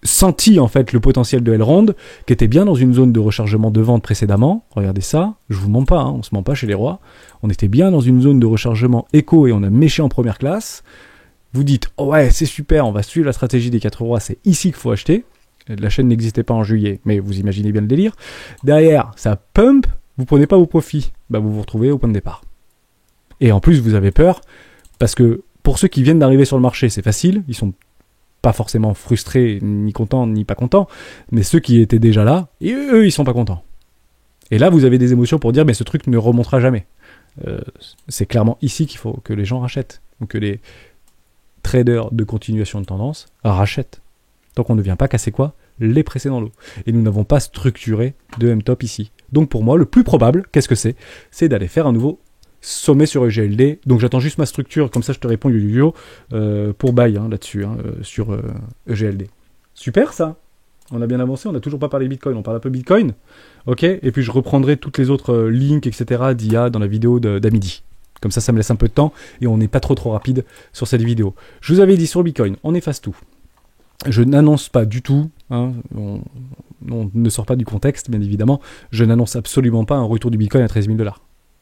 A: senti en fait le potentiel de Elrond, qui était bien dans une zone de rechargement de vente précédemment. Regardez ça, je vous mens pas, hein, on se ment pas chez les rois. On était bien dans une zone de rechargement éco et on a méché en première classe. Vous dites, oh ouais, c'est super, on va suivre la stratégie des 4 rois, c'est ici qu'il faut acheter. La chaîne n'existait pas en juillet, mais vous imaginez bien le délire. Derrière, ça pump, vous prenez pas vos profits, bah vous vous retrouvez au point de départ. Et en plus, vous avez peur, parce que pour ceux qui viennent d'arriver sur le marché, c'est facile, ils sont pas forcément frustrés, ni contents, ni pas contents, mais ceux qui étaient déjà là, et eux, ils sont pas contents. Et là, vous avez des émotions pour dire, mais ce truc ne remontera jamais. C'est clairement ici qu'il faut que les gens rachètent, ou que les traders de continuation de tendance rachètent. Donc on ne vient pas casser quoi? Les précédents lots. Et nous n'avons pas structuré de M-top ici. Donc pour moi, le plus probable, qu'est-ce que c'est? C'est d'aller faire un nouveau sommet sur EGLD, donc j'attends juste ma structure, comme ça je te réponds yo pour buy hein, là-dessus, hein, sur EGLD. Super ça, on a bien avancé, on n'a toujours pas parlé Bitcoin, on parle un peu Bitcoin, ok, et puis je reprendrai toutes les autres links, etc. d'IA dans la vidéo d'à midi. Comme ça me laisse un peu de temps, et on n'est pas trop rapide sur cette vidéo. Je vous avais dit sur Bitcoin, on efface tout. Je n'annonce pas du tout, hein, on ne sort pas du contexte, bien évidemment, je n'annonce absolument pas un retour du Bitcoin à 13 000 $.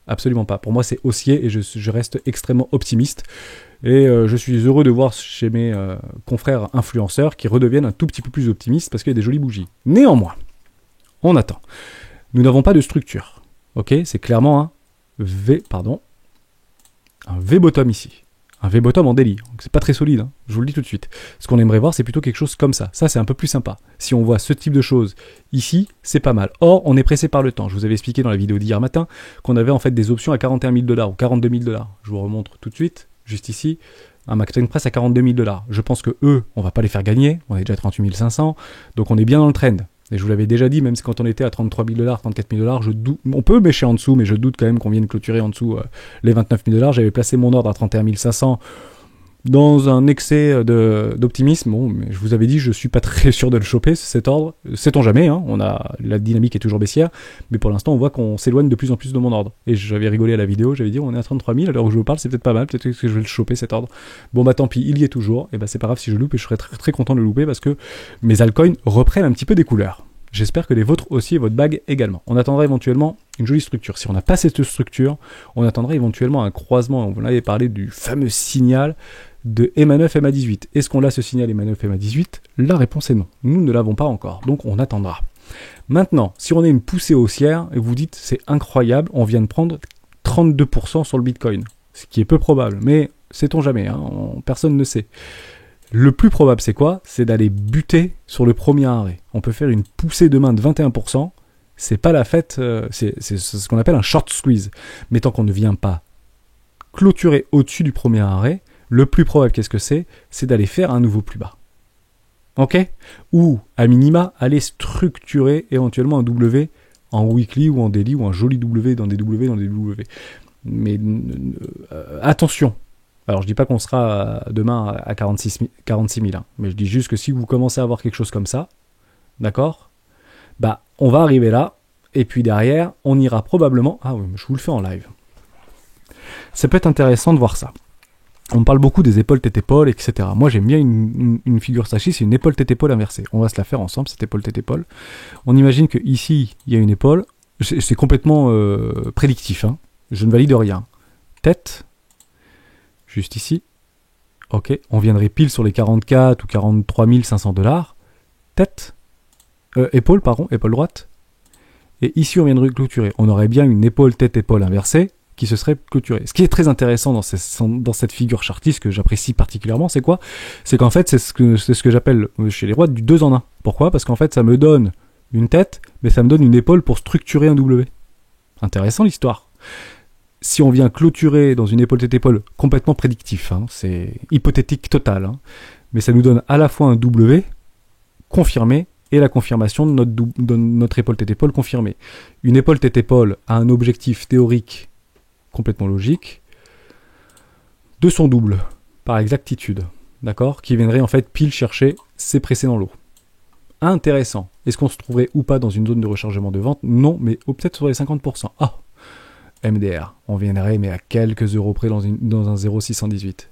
A: Absolument pas. Pour moi, c'est haussier et je reste extrêmement optimiste. Et je suis heureux de voir chez mes confrères influenceurs qui redeviennent un tout petit peu plus optimistes parce qu'il y a des jolies bougies. Néanmoins, on attend. Nous n'avons pas de structure. Ok, c'est clairement un V-bottom ici. Un V-bottom en daily. Donc c'est pas très solide, hein. Je vous le dis tout de suite. Ce qu'on aimerait voir, c'est plutôt quelque chose comme ça. Ça, c'est un peu plus sympa. Si on voit ce type de choses ici, c'est pas mal. Or, on est pressé par le temps. Je vous avais expliqué dans la vidéo d'hier matin qu'on avait en fait des options à 41 000 $ ou 42 000 $. Je vous remontre tout de suite, juste ici. Un McTrain Press à 42 000 $. Je pense que eux, on va pas les faire gagner. On est déjà à 38 500. Donc on est bien dans le trend. Et je vous l'avais déjà dit, même quand on était à 33 000 $, 34 000 $, je doute, on peut bêcher en dessous, mais je doute quand même qu'on vienne clôturer en dessous les 29 000 $. J'avais placé mon ordre à 31 500. Dans un excès d'optimisme, bon, mais je vous avais dit, je suis pas très sûr de le choper, cet ordre. Sait-on jamais, hein, la dynamique est toujours baissière, mais pour l'instant, on voit qu'on s'éloigne de plus en plus de mon ordre. Et j'avais rigolé à la vidéo, j'avais dit, on est à 33 000, alors que je vous parle, c'est peut-être pas mal, peut-être que je vais le choper, cet ordre. Bon, bah tant pis, il y est toujours, et bah c'est pas grave si je loupe, et je serais très, très content de le louper, parce que mes altcoins reprennent un petit peu des couleurs. J'espère que les vôtres aussi et votre bague également. On attendra éventuellement une jolie structure. Si on n'a pas cette structure, on attendra éventuellement un croisement. On avait parlé du fameux signal de EMA9, EMA18. Est-ce qu'on a ce signal EMA9, EMA18 ? La réponse est non. Nous ne l'avons pas encore, donc on attendra. Maintenant, si on a une poussée haussière, et vous dites c'est incroyable, on vient de prendre 32% sur le Bitcoin, ce qui est peu probable, mais sait-on jamais, hein, personne ne sait. Le plus probable, c'est quoi ? C'est d'aller buter sur le premier arrêt. On peut faire une poussée de main de 21%, c'est pas la fête, c'est ce qu'on appelle un short squeeze. Mais tant qu'on ne vient pas clôturer au-dessus du premier arrêt, le plus probable, qu'est-ce que c'est ? C'est d'aller faire un nouveau plus bas. Ok ? Ou, à minima, aller structurer éventuellement un W en weekly ou en daily, ou un joli W dans des W. Mais attention. Alors, je dis pas qu'on sera demain à 46 000, hein, mais je dis juste que si vous commencez à avoir quelque chose comme ça, d'accord ? Bah, on va arriver là, et puis derrière, on ira probablement... Ah oui, je vous le fais en live. Ça peut être intéressant de voir ça. On parle beaucoup des épaules tête-épaule, etc. Moi, j'aime bien une figure sachet, c'est une épaule tête-épaule inversée. On va se la faire ensemble, cette épaule tête-épaule. On imagine qu'ici, il y a une épaule. C'est complètement prédictif. Hein. Je ne valide rien. Tête, juste ici. Ok, on viendrait pile sur les 44 ou 43 500 $. Tête, épaule droite. Et ici, on viendrait clôturer. On aurait bien une épaule tête-épaule inversée qui se serait clôturée. Ce qui est très intéressant dans cette figure chartiste que j'apprécie particulièrement, c'est quoi ? C'est qu'en fait, c'est ce que j'appelle chez les rois du 2 en 1. Pourquoi ? Parce qu'en fait, ça me donne une tête, mais ça me donne une épaule pour structurer un W. Intéressant l'histoire. Si on vient clôturer dans une épaule tête-épaule complètement prédictif, hein, c'est hypothétique total, hein, mais ça nous donne à la fois un W confirmé et la confirmation de notre épaule tête-épaule confirmée. Une épaule tête-épaule a un objectif théorique complètement logique de son double, par exactitude, d'accord, qui viendrait en fait pile chercher ses précédents lots. Intéressant. Est-ce qu'on se trouverait ou pas dans une zone de rechargement de vente ? Non, mais peut-être sur les 50%. Ah, MDR, on viendrait mais à quelques euros près dans un 0,618.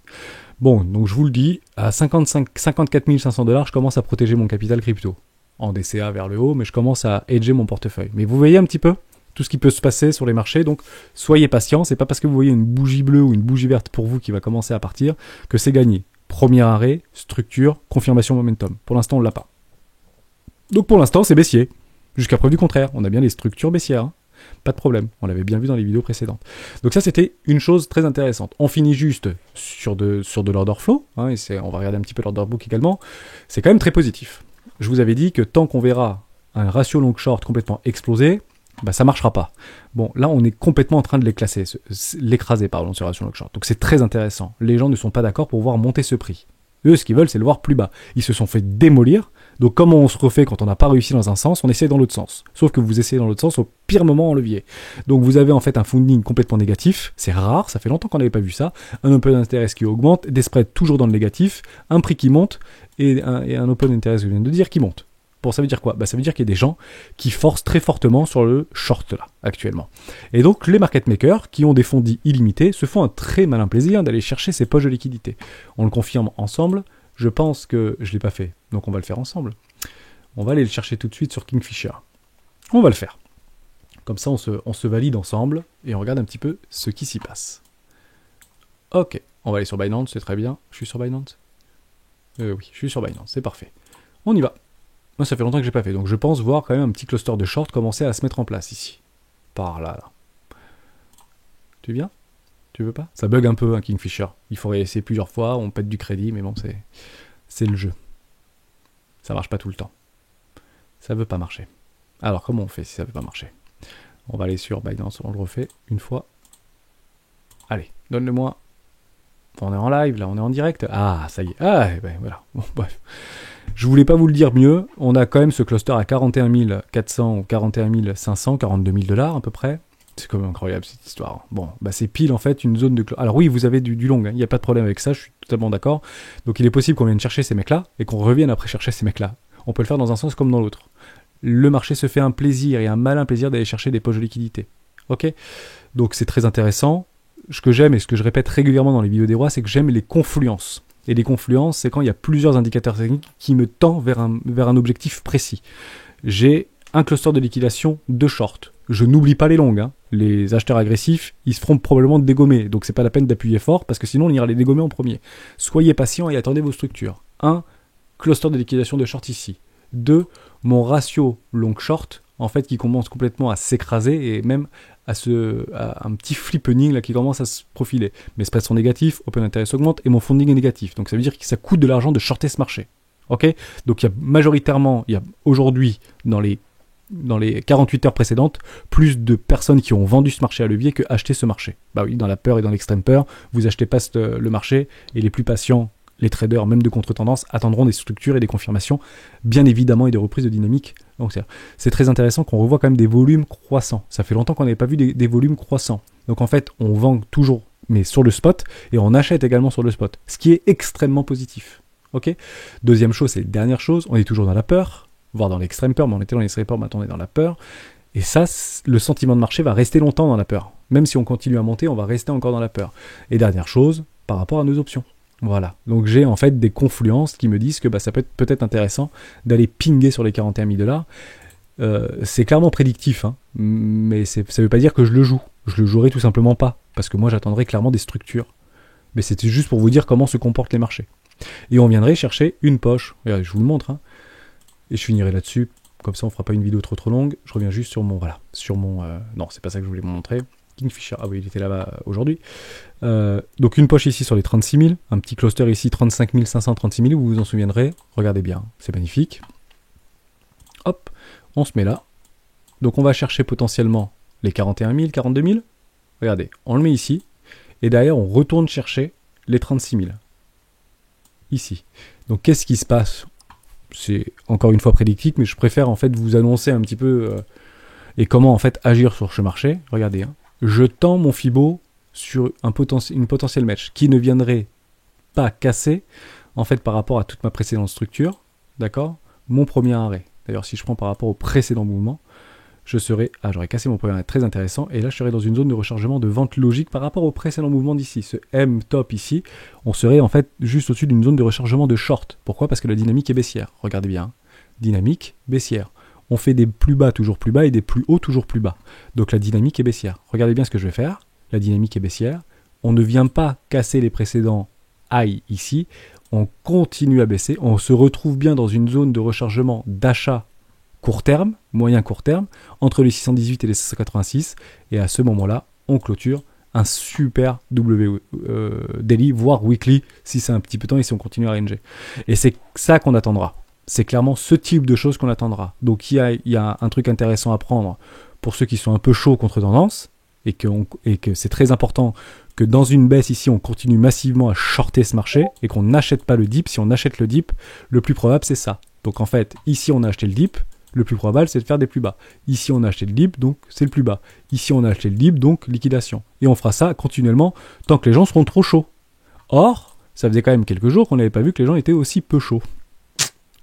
A: Bon, donc je vous le dis, à 54 500 $, je commence à protéger mon capital crypto. En DCA vers le haut, mais je commence à hedger mon portefeuille. Mais vous voyez un petit peu tout ce qui peut se passer sur les marchés, donc soyez patients, c'est pas parce que vous voyez une bougie bleue ou une bougie verte pour vous qui va commencer à partir que c'est gagné. Premier arrêt, structure, confirmation momentum. Pour l'instant, on l'a pas. Donc pour l'instant, c'est baissier. Jusqu'à preuve du contraire, on a bien les structures baissières. Hein. Pas de problème, on l'avait bien vu dans les vidéos précédentes. Donc ça, c'était une chose très intéressante. On finit juste sur de l'order flow, hein, et on va regarder un petit peu l'order book également. C'est quand même très positif. Je vous avais dit que tant qu'on verra un ratio long short complètement explosé, bah ça marchera pas. Bon, là on est complètement en train de l'écraser, ce ratio long short. Donc c'est très intéressant. Les gens ne sont pas d'accord pour voir monter ce prix. Eux, ce qu'ils veulent, c'est le voir plus bas. Ils se sont fait démolir. Donc comment on se refait quand on n'a pas réussi dans un sens ? On essaie dans l'autre sens. Sauf que vous essayez dans l'autre sens au pire moment en levier. Donc vous avez en fait un funding complètement négatif. C'est rare, ça fait longtemps qu'on n'avait pas vu ça. Un open interest qui augmente, des spreads toujours dans le négatif, un prix qui monte et un open interest, je viens de dire, qui monte. Bon, ça veut dire quoi ? Bah, ça veut dire qu'il y a des gens qui forcent très fortement sur le short là, actuellement. Et donc, les market makers, qui ont des fonds dits illimités, se font un très malin plaisir d'aller chercher ces poches de liquidité. On le confirme ensemble. Je pense que je ne l'ai pas fait, donc on va le faire ensemble. On va aller le chercher tout de suite sur Kingfisher. On va le faire. Comme ça, on se valide ensemble et on regarde un petit peu ce qui s'y passe. Ok, on va aller sur Binance, c'est très bien. Je suis sur Binance ? Oui, je suis sur Binance, c'est parfait. On y va. Moi, ça fait longtemps que j'ai pas fait, donc je pense voir quand même un petit cluster de short commencer à se mettre en place ici. Par là. Tu viens ? Tu veux pas ? Ça bug un peu, un Kingfisher. Il faudrait essayer plusieurs fois, on pète du crédit, mais bon, c'est le jeu. Ça marche pas tout le temps. Ça veut pas marcher. Alors, comment on fait si ça veut pas marcher ? On va aller sur Binance, on le refait une fois. Allez, donne-le-moi. On est en live, là, on est en direct. Ah, ça y est. Ah, ben voilà. Bon, bref. Je voulais pas vous le dire mieux. On a quand même ce cluster à 41 400 ou 41 500, 42 000 $ à peu près. C'est quand même incroyable cette histoire. Bon, bah c'est pile en fait une zone de... Alors oui, vous avez du long, il n'y a pas de problème avec ça, je suis totalement d'accord. Donc il est possible qu'on vienne chercher ces mecs-là et qu'on revienne après chercher ces mecs-là. On peut le faire dans un sens comme dans l'autre. Le marché se fait un plaisir et un malin plaisir d'aller chercher des poches de liquidité. Ok ? Donc c'est très intéressant. Ce que j'aime et ce que je répète régulièrement dans les vidéos des rois, c'est que j'aime les confluences. Et les confluences, c'est quand il y a plusieurs indicateurs techniques qui me tendent vers un objectif précis. J'ai un cluster de liquidation de short. Je n'oublie pas les longues. Hein. Les acheteurs agressifs, ils se feront probablement dégommer. Donc c'est pas la peine d'appuyer fort parce que sinon on ira les dégommer en premier. Soyez patient et attendez vos structures. 1. Cluster de liquidation de short ici. 2. Mon ratio long-short, en fait, qui commence complètement à s'écraser et même à un petit flippening là, qui commence à se profiler. Mes spreads sont négatifs, open interest augmente et mon funding est négatif. Donc ça veut dire que ça coûte de l'argent de shorter ce marché. Ok ? Donc il y a majoritairement, il y a aujourd'hui dans les 48 heures précédentes, plus de personnes qui ont vendu ce marché à levier que acheté ce marché. Bah oui, dans la peur et dans l'extrême peur, vous achetez pas le marché et les plus patients, les traders, même de contre-tendance, attendront des structures et des confirmations, bien évidemment, et des reprises de dynamique. Donc c'est très intéressant qu'on revoit quand même des volumes croissants. Ça fait longtemps qu'on n'avait pas vu des volumes croissants. Donc en fait, on vend toujours, mais sur le spot, et on achète également sur le spot, ce qui est extrêmement positif. Ok ? Deuxième chose, c'est dernière chose, on est toujours dans la peur, voire dans l'extrême peur, mais on était dans l'extrême peur, maintenant on est dans la peur. Et ça, le sentiment de marché va rester longtemps dans la peur. Même si on continue à monter, on va rester encore dans la peur. Et dernière chose, par rapport à nos options. Voilà. Donc j'ai en fait des confluences qui me disent que ça peut être peut-être intéressant d'aller pinguer sur les 41 000 $. C'est clairement prédictif, hein, mais ça ne veut pas dire que je le joue. Je le jouerai tout simplement pas, parce que moi j'attendrai clairement des structures. Mais c'était juste pour vous dire comment se comportent les marchés. Et on viendrait chercher une poche. Regardez, je vous le montre, hein. Et je finirai là-dessus, comme ça on fera pas une vidéo trop longue. Je reviens juste sur mon, non, c'est pas ça que je voulais vous montrer. Kingfisher, ah oui, il était là-bas aujourd'hui. Donc une poche ici sur les 36 000, un petit cluster ici 35 500, 36 000, vous vous en souviendrez. Regardez bien, c'est magnifique. Hop, on se met là. Donc on va chercher potentiellement les 41 000, 42 000. Regardez, on le met ici. Et derrière, on retourne chercher les 36 000. Ici. Donc qu'est-ce qui se passe ? C'est encore une fois prédictif, mais je préfère en fait vous annoncer un petit peu et comment en fait agir sur ce marché. Regardez, hein. Je tends mon Fibo sur une potentielle match qui ne viendrait pas casser en fait par rapport à toute ma précédente structure, d'accord, mon premier arrêt. D'ailleurs, si je prends par rapport au précédent mouvement, j'aurais cassé mon premier arrêt, très intéressant, et là je serais dans une zone de rechargement de vente logique par rapport au précédent mouvement d'ici. Ce M top ici, on serait en fait juste au-dessus d'une zone de rechargement de short. Pourquoi ? Parce que la dynamique est baissière. Regardez bien, hein. Dynamique baissière. On fait des plus bas toujours plus bas et des plus hauts toujours plus bas. Donc la dynamique est baissière. Regardez bien ce que je vais faire. La dynamique est baissière. On ne vient pas casser les précédents high ici. On continue à baisser. On se retrouve bien dans une zone de rechargement d'achat court terme, moyen court terme, entre les 618 et les 686. Et à ce moment-là, on clôture un super daily, voire weekly, si c'est un petit peu de temps et si on continue à ranger. Et c'est ça qu'on attendra. C'est clairement ce type de choses qu'on attendra. Donc il y a un truc intéressant à prendre pour ceux qui sont un peu chauds contre tendance et que c'est très important que dans une baisse ici on continue massivement à shorter ce marché et qu'on n'achète pas le dip. Si on achète le dip, le plus probable c'est ça. Donc en fait ici on a acheté le dip, le plus probable c'est de faire des plus bas. Ici on a acheté le dip, donc c'est le plus bas. Ici on a acheté le dip, donc liquidation. Et on fera ça continuellement tant que les gens seront trop chauds. Or, ça faisait quand même quelques jours qu'on n'avait pas vu que les gens étaient aussi peu chauds.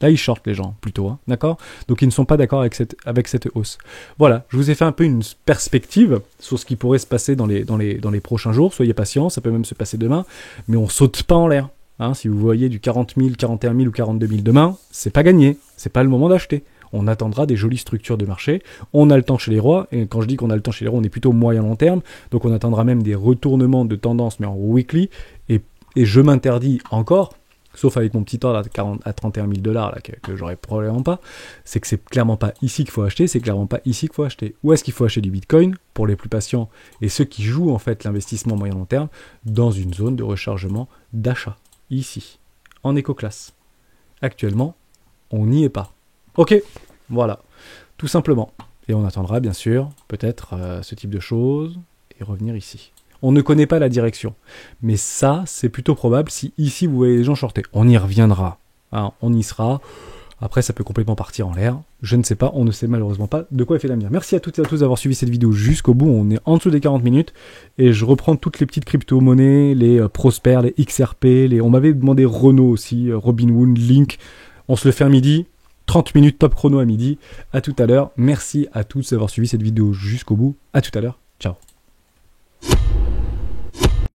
A: Là, ils shortent les gens, plutôt, hein, d'accord ? Donc, ils ne sont pas d'accord avec cette hausse. Voilà, je vous ai fait un peu une perspective sur ce qui pourrait se passer dans les prochains jours. Soyez patients, ça peut même se passer demain, mais on saute pas en l'air. Hein, si vous voyez du 40 000, 41 000 ou 42 000 demain, c'est pas gagné, c'est pas le moment d'acheter. On attendra des jolies structures de marché. On a le temps chez les rois, et quand je dis qu'on a le temps chez les rois, on est plutôt moyen-long terme, donc on attendra même des retournements de tendance, mais en weekly, et je m'interdis encore, sauf avec mon petit ordre à 31 000 $, là, que j'aurais probablement pas, c'est que c'est clairement pas ici qu'il faut acheter, c'est clairement pas ici qu'il faut acheter. Où est-ce qu'il faut acheter du Bitcoin, pour les plus patients, et ceux qui jouent en fait l'investissement moyen-long terme, dans une zone de rechargement d'achat, ici, en éco-classe. Actuellement, on n'y est pas. Ok, voilà, tout simplement. Et on attendra bien sûr, peut-être, ce type de choses, et revenir ici. On ne connaît pas la direction. Mais ça, c'est plutôt probable si ici vous voyez les gens shorter. On y reviendra. Hein, on y sera Après, ça peut complètement partir en l'air. Je ne sais pas, on ne sait malheureusement pas de quoi est fait l'avenir. Merci à toutes et à tous d'avoir suivi cette vidéo jusqu'au bout. On est en dessous des 40 minutes. Et je reprends toutes les petites crypto-monnaies, les Prosper, les XRP, on m'avait demandé Renault aussi, Robinhood, Link. On se le fait à midi. 30 minutes top chrono à midi. À tout à l'heure. Merci à tous d'avoir suivi cette vidéo jusqu'au bout. À tout à l'heure. Ciao.